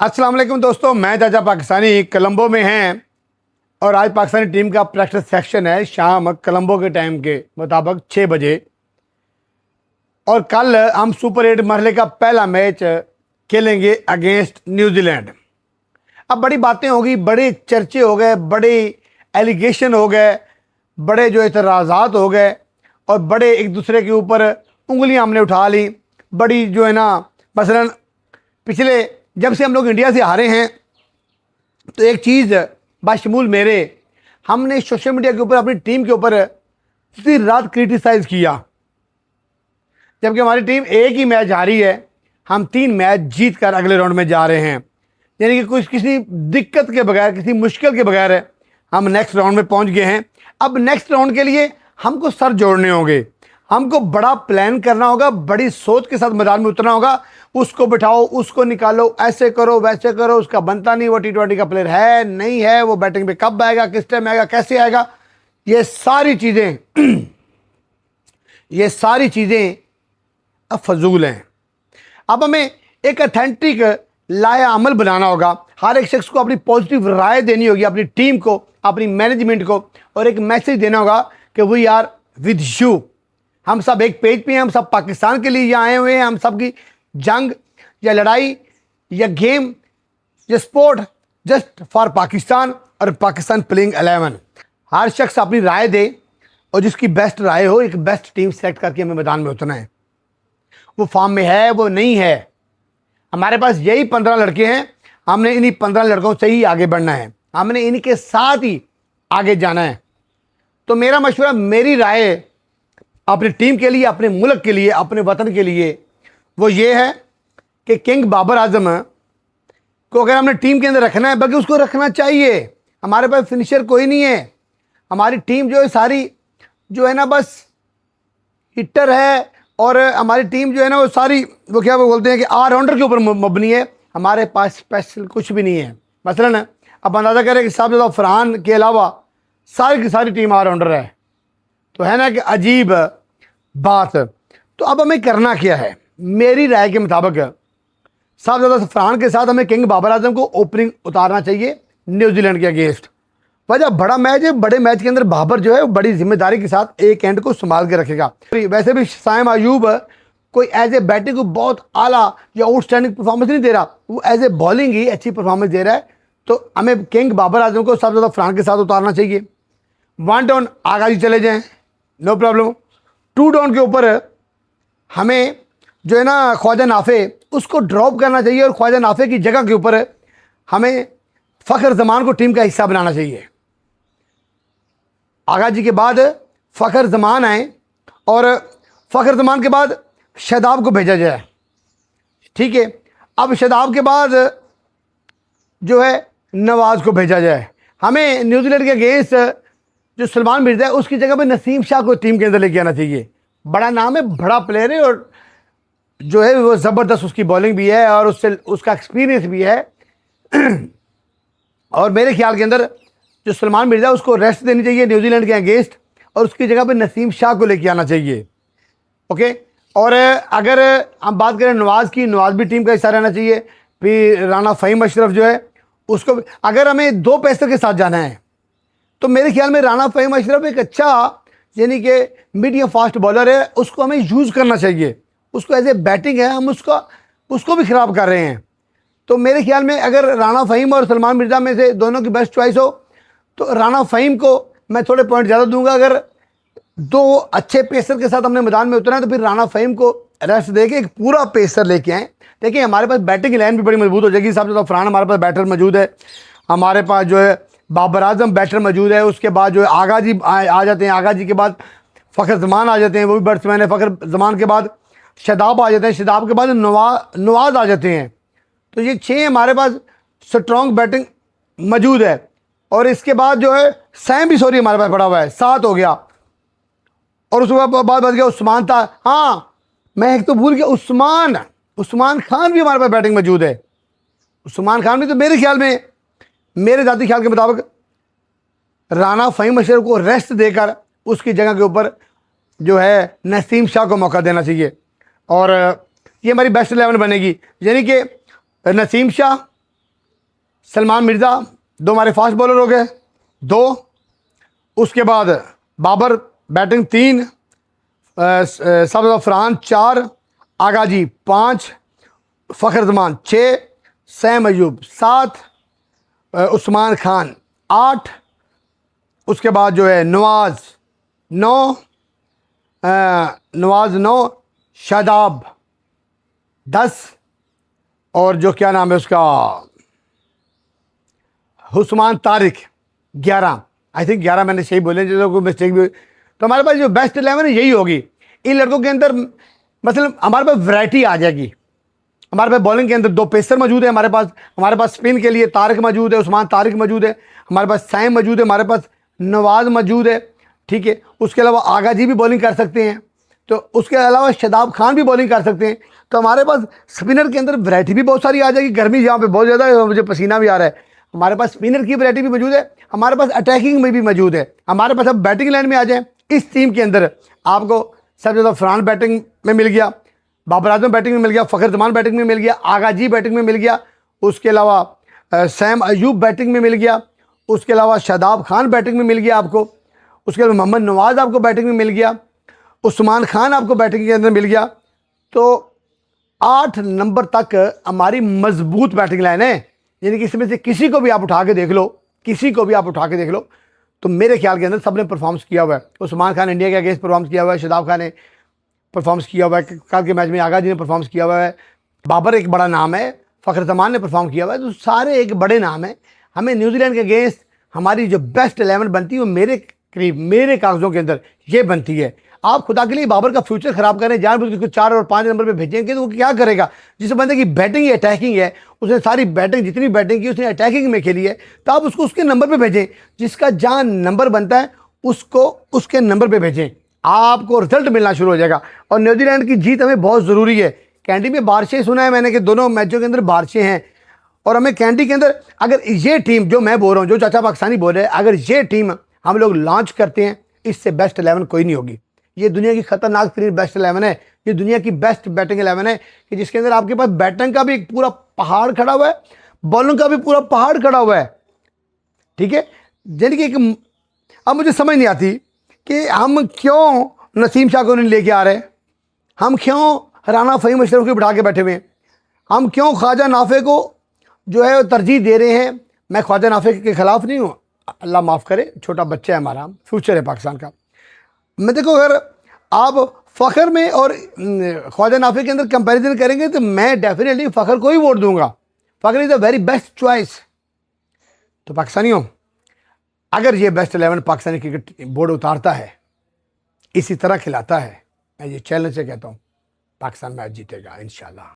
अस्सलाम वालेकुम दोस्तों, मैं चाचा पाकिस्तानी कोलंबो में हैं और आज पाकिस्तानी टीम का प्रैक्टिस सेक्शन है शाम कोलंबो के टाइम के मुताबिक 6 बजे। और कल हम सुपर 8 मरहले का पहला मैच खेलेंगे अगेंस्ट न्यूजीलैंड। अब बड़ी बातें होगी, बड़े चर्चे हो गए, बड़े एलिगेशन हो गए, बड़े जो एतराज़ात हो गए और बड़े एक दूसरे के ऊपर उंगलियां हमने उठा ली। बड़ी जो है ना, मसलन पिछले जब से हम लोग इंडिया से हारे हैं तो एक चीज़ बाशमूल मेरे, हमने सोशल मीडिया के ऊपर अपनी टीम के ऊपर पूरी रात क्रिटिसाइज़ किया, जबकि हमारी टीम एक ही मैच हारी है। हम 3 मैच जीत कर अगले राउंड में जा रहे हैं, यानी कि कुछ किसी दिक्कत के बगैर, किसी मुश्किल के बगैर हम नेक्स्ट राउंड में पहुंच गए हैं। अब नेक्स्ट राउंड के लिए हमको सर जोड़ने होंगे, हमको बड़ा प्लान करना होगा, बड़ी सोच के साथ मैदान में उतरना होगा। उसको बिठाओ, उसको निकालो, ऐसे करो वैसे करो, उसका बनता नहीं, वो T20 का प्लेयर है नहीं है, वो बैटिंग पे कब आएगा, किस टाइम आएगा, कैसे आएगा, ये सारी चीज़ें अब फजूल हैं। अब हमें एक ऑथेंटिक लाया अमल बनाना होगा। हर एक शख्स को अपनी पॉजिटिव राय देनी होगी, अपनी टीम को, अपनी मैनेजमेंट को, और एक मैसेज देना होगा कि वी आर विद यू। हम सब एक पेज पे हैं, हम सब पाकिस्तान के लिए यहाँ आए हुए हैं। हम सब की जंग या लड़ाई या गेम या स्पोर्ट जस्ट फॉर पाकिस्तान और पाकिस्तान प्लेइंग 11। हर शख्स अपनी राय दे और जिसकी बेस्ट राय हो, एक बेस्ट टीम सेलेक्ट करके हमें मैदान में उतरना है। वो फॉर्म में है, वो नहीं है, हमारे पास यही 15 लड़के हैं, हमने इन्हीं 15 लड़कों से ही आगे बढ़ना है, हमने इनके साथ ही आगे जाना है। तो मेरा मशवरा, मेरी राय अपनी टीम के लिए, अपने मुल्क के लिए, अपने वतन के लिए वो ये है कि किंग बाबर आजम को अगर हमने टीम के अंदर रखना है, बल्कि उसको रखना चाहिए। हमारे पास फिनिशर कोई नहीं है, हमारी टीम जो है सारी जो है ना बस हिटर है, और हमारी टीम जो है ना वो सारी वो क्या वो बोलते हैं कि ऑलराउंडर के ऊपर मबनी है। हमारे पास स्पेशल कुछ भी नहीं है। मसलन अब अंदाज़ा करें कि साहब फरहान के अलावा सारी की सारी टीम ऑलराउंडर है, तो है ना कि अजीब बात। तो अब हमें करना क्या है? मेरी राय के मुताबिक साहब फरहान के साथ हमें किंग बाबर आजम को ओपनिंग उतारना चाहिए न्यूजीलैंड के अगेंस्ट। वजह बड़ा मैच है, बड़े मैच के अंदर बाबर जो है वो बड़ी जिम्मेदारी के साथ एक एंड को संभाल के रखेगा। वैसे भी साइम अयूब कोई एज ए बैटिंग को बहुत आला या आउटस्टैंडिंग परफॉर्मेंस नहीं दे रहा, वो एज ए बॉलिंग ही अच्छी परफॉर्मेंस दे रहा है। तो हमें किंग बाबर आजम को सबसे ज़्यादा फरहान के साथ उतारना चाहिए। 1 डाउन आगा जी चले जाएँ, नो प्रॉब्लम। 2 डाउन के ऊपर हमें जो है ना ख्वाजा नाफे, उसको ड्रॉप करना चाहिए और ख्वाजा नाफे की जगह के ऊपर हमें फ़खर जमान को टीम का हिस्सा बनाना चाहिए। आगा जी के बाद फ़खर जमान आए और फ़खर जमान के बाद शादाब को भेजा जाए, ठीक है। अब शादाब के बाद जो है नवाज़ को भेजा जाए। हमें न्यूजीलैंड के अगेंस्ट जो सलमान मिर्ज़ा है उसकी जगह पे नसीम शाह को टीम के अंदर लेके आना चाहिए। बड़ा नाम है, बड़ा प्लेयर है, और जो है वो ज़बरदस्त उसकी बॉलिंग भी है और उससे उसका एक्सपीरियंस भी है। और मेरे ख्याल के अंदर जो सलमान मिर्ज़ा उसको रेस्ट देनी चाहिए न्यूजीलैंड के अगेंस्ट, और उसकी जगह पे नसीम शाह को लेके आना चाहिए, ओके। और अगर हम बात करें नवाज़ की, नवाज़ भी टीम का हिस्सा रहना चाहिए। फिर राना फ़हीम अशरफ जो है उसको, अगर हमें 2 पेसर के साथ जाना है तो मेरे ख्याल में राना फ़हीम अशरफ एक अच्छा यानी कि मीडियम फास्ट बॉलर है, उसको हमें यूज़ करना चाहिए। उसको एज ए बैटिंग है, हम उसको भी ख़राब कर रहे हैं। तो मेरे ख्याल में अगर राना फ़हीम और सलमान मिर्ज़ा में से दोनों की बेस्ट चॉइस हो तो राना फ़हीम को मैं थोड़े पॉइंट ज़्यादा दूंगा। अगर 2 अच्छे पेसर के साथ हमने मैदान में उतरना है तो फिर राना फ़हीम को रेस्ट दे के एक पूरा पेसर लेके आएँ। देखिए हमारे पास बैटिंग लाइन भी बड़ी मजबूत हो जाएगी। साहब फरहान हमारे पास बैटर मौजूद है, हमारे पास जो है बाबर आजम बैटर मौजूद है, उसके बाद जो है आगा जी आ जाते हैं, आगा जी के बाद फ़खर जमान आ जाते हैं, वो भी बैट्समैन है। फ़खर जमान के बाद शादाब आ जाते हैं, शादाब के बाद नवाज़ आ जाते हैं। तो ये 6 हमारे पास स्ट्रॉन्ग बैटिंग मौजूद है। और इसके बाद जो है सैम भी सॉरी हमारे पास पड़ा हुआ है, 7 हो गया। और उसके बाद बच गया उस्मान था, हाँ मैं एक तो भूल गया, उस्मान खान भी हमारे पास बैटिंग मौजूद है। उस्मान खान भी, तो मेरे ख्याल में, मेरे ज़ाती ख्याल के मुताबिक राना फ़हीम अशरफ को रेस्ट देकर उसकी जगह के ऊपर जो है नसीम शाह को मौका देना चाहिए। और ये हमारी बेस्ट 11 बनेगी, यानी कि नसीम शाह, सलमान मिर्ज़ा 2 हमारे फास्ट बॉलर हो गए, 2। उसके बाद बाबर बैटिंग 3, सबज़ अफरान 4, आगाजी 5, फ़खर जमान 6, सैम अयूब 7, उस्मान खान 8, उसके बाद जो है नवाज़ 9, शादाब 10, और जो क्या नाम है उसका, उस्मान तारिक 11। आई थिंक 11 मैंने सही बोले, जैसे कोई मिस्टेक भी। तो हमारे पास जो बेस्ट 11 है यही होगी। इन लड़कों के अंदर मतलब हमारे पास वैरायटी आ जाएगी। हमारे पास बॉलिंग के अंदर 2 पेसर मौजूद है, हमारे पास स्पिन के लिए तारिक मौजूद है, उस्मान तारिक मौजूद है, हमारे पास सैम मौजूद है, हमारे पास नवाज़ मौजूद है, ठीक है। उसके अलावा आगाजी भी बॉलिंग कर सकते हैं, तो उसके अलावा शादाब खान भी बॉलिंग कर सकते हैं। तो हमारे पास स्पिनर के अंदर वैरायटी भी बहुत सारी आ जाएगी। गर्मी यहाँ पे बहुत ज़्यादा है, मुझे पसीना भी आ रहा है। हमारे पास स्पिनर की वैरायटी भी मौजूद है, हमारे पास अटैकिंग में भी मौजूद है। हमारे पास अब बैटिंग लाइन में आ जाए, इस टीम के अंदर आपको सबसे ज़्यादा फरहान बैटिंग में मिल गया, बाबर आजम बैटिंग में मिल गया, फ़खर जमान बैटिंग में मिल गया, आगाजी बैटिंग में मिल गया, उसके अलावा सैम अयूब बैटिंग में मिल गया, उसके अलावा शादाब खान बैटिंग में मिल गया आपको, उसके अलावा मोहम्मद नवाज़ आपको बैटिंग में मिल गया, उस्मान खान आपको बैटिंग के अंदर मिल गया। तो 8 नंबर तक हमारी मजबूत बैटिंग लाइन है। यानी कि इसमें से किसी को भी आप उठा के देख लो, तो मेरे ख्याल के अंदर सब ने परफॉर्म्स किया हुआ है। उस्मान खान इंडिया के अगेंस्ट परफॉर्म्स किया हुआ है, शादाब खान ने परफॉर्म्स किया हुआ है, कल के मैच में आगाजी ने परफॉर्म्स किया हुआ है, बाबर एक बड़ा नाम है, फ़खर जमान ने परफॉर्म किया हुआ है। तो सारे एक बड़े नाम हैं। हमें न्यूजीलैंड के अगेंस्ट हमारी जो बेस्ट 11 बनती है वो मेरे करीब, मेरे कागज़ों के अंदर ये बनती है। आप खुदा के लिए बाबर का फ्यूचर ख़राब करें, जानबूझ के 4 और 5 नंबर पे भेजेंगे तो वो क्या करेगा? जिस बंदे की बैटिंग ही अटैकिंग है, उसने सारी बैटिंग, जितनी बैटिंग की उसने अटैकिंग में खेली है, तो आप उसको उसके नंबर पे भेजें। जिसका जहाँ नंबर बनता है उसको उसके नंबर पे भेजें, आपको रिजल्ट मिलना शुरू हो जाएगा। और न्यूजीलैंड की जीत हमें बहुत ज़रूरी है। कैंडी में बारिशें सुना है मैंने कि दोनों मैचों के अंदर बारिशें हैं, और हमें कैंडी के अंदर अगर ये टीम जो मैं बोल रहा हूँ, जो चाचा पाकिस्तानी बोल रहे हैं, अगर ये टीम हम लोग लॉन्च करते हैं, इससे बेस्ट 11 कोई नहीं होगी। ये दुनिया की खतरनाक तरीन बेस्ट 11 है, ये दुनिया की बेस्ट बैटिंग 11 है कि जिसके अंदर आपके पास बैटिंग का भी एक पूरा पहाड़ खड़ा हुआ है, बॉलिंग का भी पूरा पहाड़ खड़ा हुआ है, ठीक है। यानी कि अब मुझे समझ नहीं आती कि हम क्यों नसीम शाह को नहीं लेके आ रहे, हम क्यों राना फ़हीम अशरफ को बिठा के बैठे हुए हैं, हम क्यों ख्वाजा नाफे को जो है तरजीह दे रहे हैं। मैं ख्वाजा नाफे के ख़िलाफ़ नहीं हूँ, अल्लाह माफ़ करे, छोटा बच्चा है हमारा, फ्यूचर है पाकिस्तान का। मैं देखो, अगर आप फ़खर में और ख्वाजा नाफे के अंदर कंपैरिजन करेंगे तो मैं डेफिनेटली फ़खर को ही वोट दूंगा। Fakhar is the very best choice. तो पाकिस्तानियों, अगर ये बेस्ट 11 पाकिस्तानी क्रिकेट बोर्ड उतारता है, इसी तरह खिलाता है, मैं ये चैलेंज से कहता हूँ, पाकिस्तान मैच जीतेगा इंशाल्लाह।